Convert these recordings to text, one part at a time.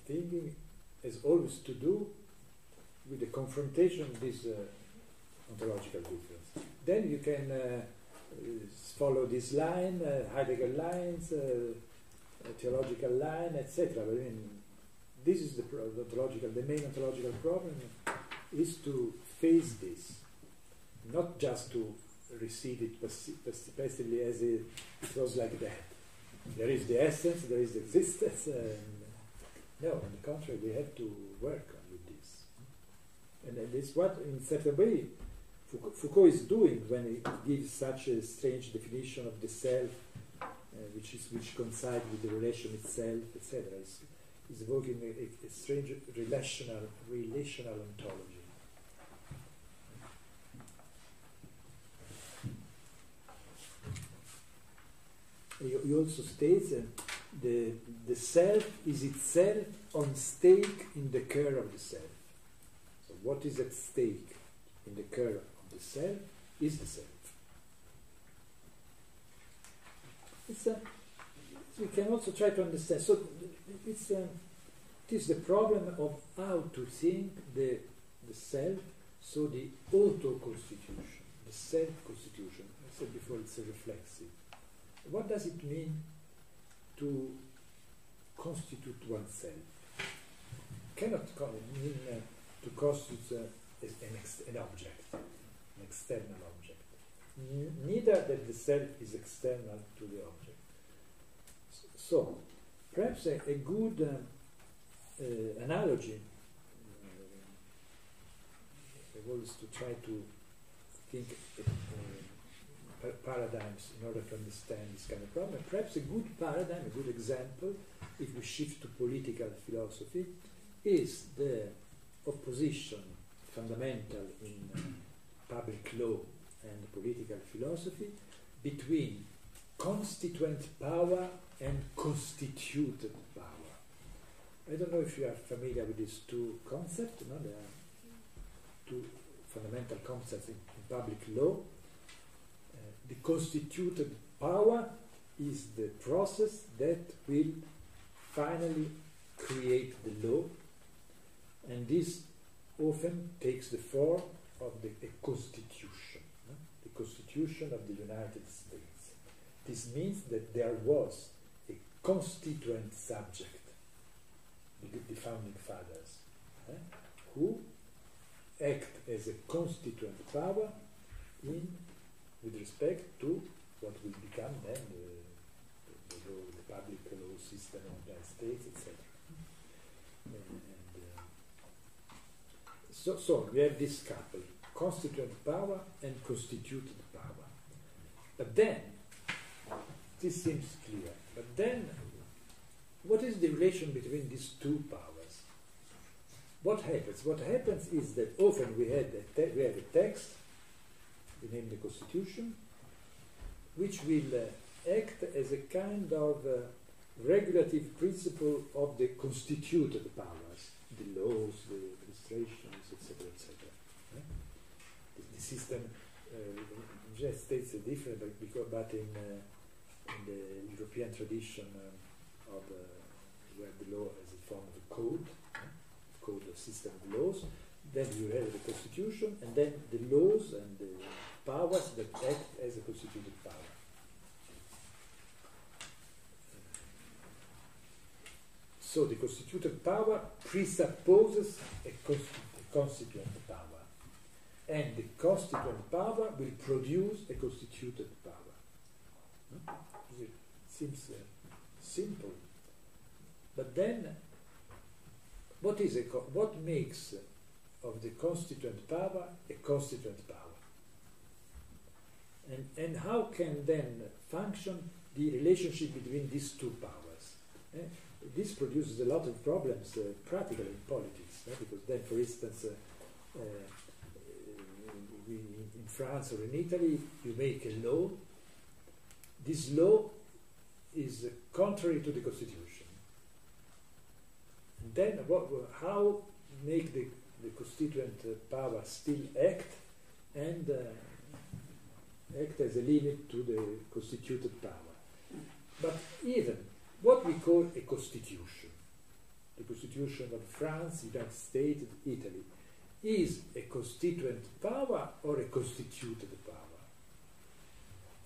thinking has always to do with the confrontation of this ontological difference. Then you can follow this line, Heidegger lines, theological line, etc. I mean, this is the main ontological problem is to face this, not just to receive it passively as it was like that. There is the essence, there is the existence. No, on the contrary, we have to work on with this. And it's what, in certain way, Foucault is doing when he gives such a strange definition of the self, which coincides with the relation itself, etc. He's evoking a strange relational ontology. He also states the self is itself on stake in the care of the self. So what is at stake in the care of the self is the self. We can also try to understand. So it is the problem of how to think the self, so the auto-constitution, the self-constitution. I said before, it's a reflexive. What does it mean to constitute oneself? Cannot mean to constitute an object, an external object. Neither that the self is external to the object. So, perhaps a good analogy was to try to think paradigms in order to understand this kind of problem. Perhaps a good paradigm, a good example, if we shift to political philosophy, is the opposition fundamental in public law and political philosophy between constituent power and constituted power. I don't know if you are familiar with these two concepts. No? There are two fundamental concepts in public law. The constituted power is the process that will finally create the law, and this often takes the form of a constitution, no? The Constitution of the United States. This means that there was a constituent subject, the founding fathers, who act as a constituent power with respect to what will become then the public law system of the United States, etc. So we have this couple, constituent power and constituted power. But then, this seems clear, but then what is the relation between these two powers? What happens? What happens is that often we have a text, we name the Constitution, which will act as a kind of regulative principle of the constituted powers, the laws, the administrations, etc., etc. The system in the United States is different, but in the European tradition of where the law is a form of a code, of system of laws, then you have the Constitution, and then the laws and the powers that act as a constituted power. So the constituted power presupposes a constituent power, and the constituent power will produce a constituted power. It seems simple, but then what makes of the constituent power a constituent power? And how can then function the relationship between these two powers? This produces a lot of problems practically in politics, because then, for instance, in France or in Italy, you make a law. This law is contrary to the Constitution. And then how make the constituent power still act and act as a limit to the constituted power? But even what we call a constitution, the Constitution of France, United States, Italy, is a constituent power or a constituted power?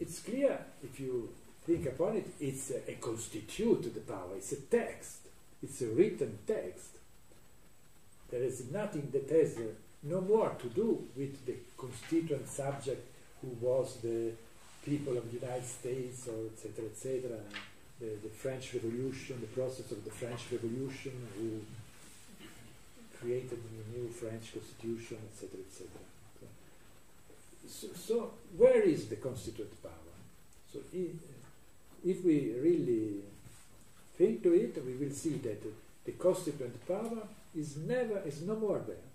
It's clear, if you think upon it, it's a constituted power, it's a text, it's a written text. There is nothing that has no more to do with the constituent subject who was the people of the United States, or etc., the French Revolution, the process of the French Revolution, who created the new French Constitution, etc., etc. So where is the constituent power? So if we really think to it, we will see that the constituent power is no more there.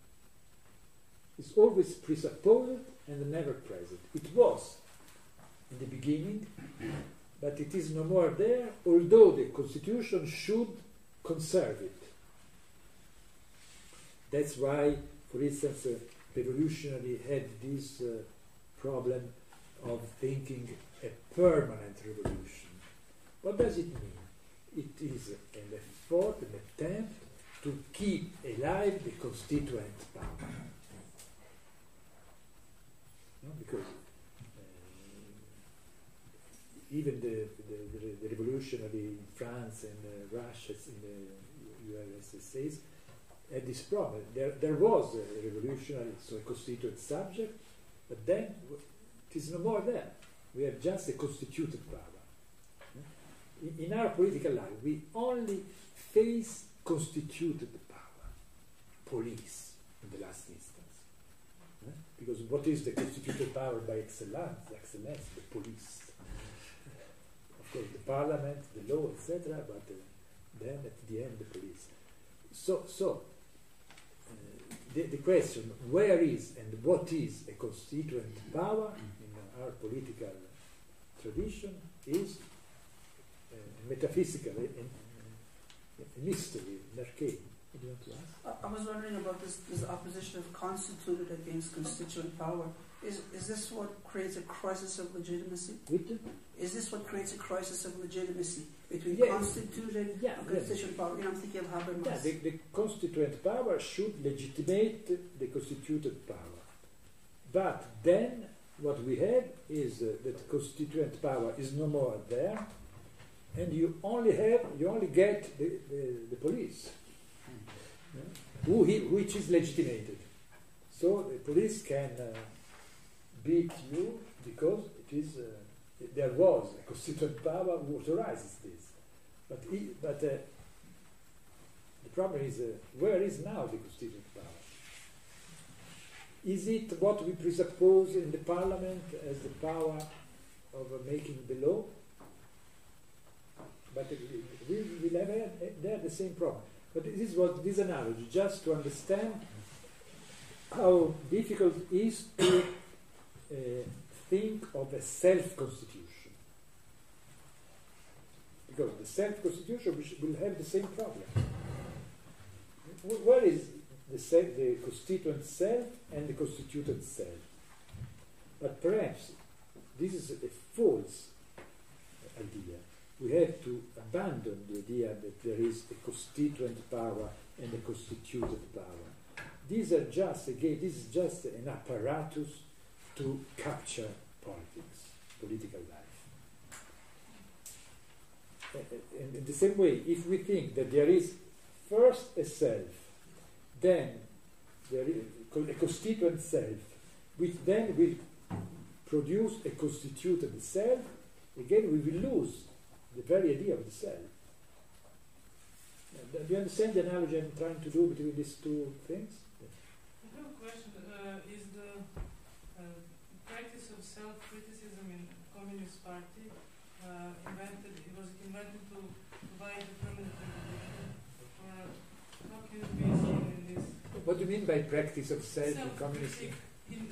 It's always presupposed and never present. It was in the beginning, but it is no more there, although the Constitution should conserve it. That's why, for instance, revolutionary had this problem of thinking a permanent revolution. What does it mean? It is an effort, an attempt to keep alive the constituent power. No? Because even the revolutionary in France and Russia, in the USSR, had this problem. There was a revolutionary, so a constituent subject, but then it is no more there. We have just a constituted power. In our political life, we only face constituted power, police, in the last instance. Because what is the constituted power by excellence? The police. Of course, the parliament, the law, etc., but then at the end, the police. So the question, where is and what is a constituent power in our political tradition, is a metaphysical, a mystery, an arcane. What do you want to ask? I was wondering about this opposition of constituted against constituent power. Is this what creates a crisis of legitimacy? Is this what creates a crisis of legitimacy between constituted and constituent power? I'm thinking of Habermas. The constituent power should legitimate the constituted power. But then what we have is that constituent power is no more there, and you only get the police, which is legitimated. So the police can beat you because it is there was a constituent power who authorizes this. But the problem is where is now the constituent power? Is it what we presuppose in the parliament as the power of making the law? But we will have there the same problem. But this was this analogy, just to understand how difficult it is to think of a self-constitution. Because the self-constitution will have the same problem. Where is the constituent self and the constituted self? But perhaps this is a false idea. We have to abandon the idea that there is a constituent power and a constituted power. This is just an apparatus to capture political life. And in the same way, if we think that there is first a self, then there is a constituent self, which then will produce a constituted self, again we will lose the very idea of the self. Do you understand the analogy I'm trying to do between these two things? I have a question. Is the practice of self-criticism in Communist Party invented to provide a permanent revolution? Or how can it be seen in this? What do you mean by practice of self in communist? In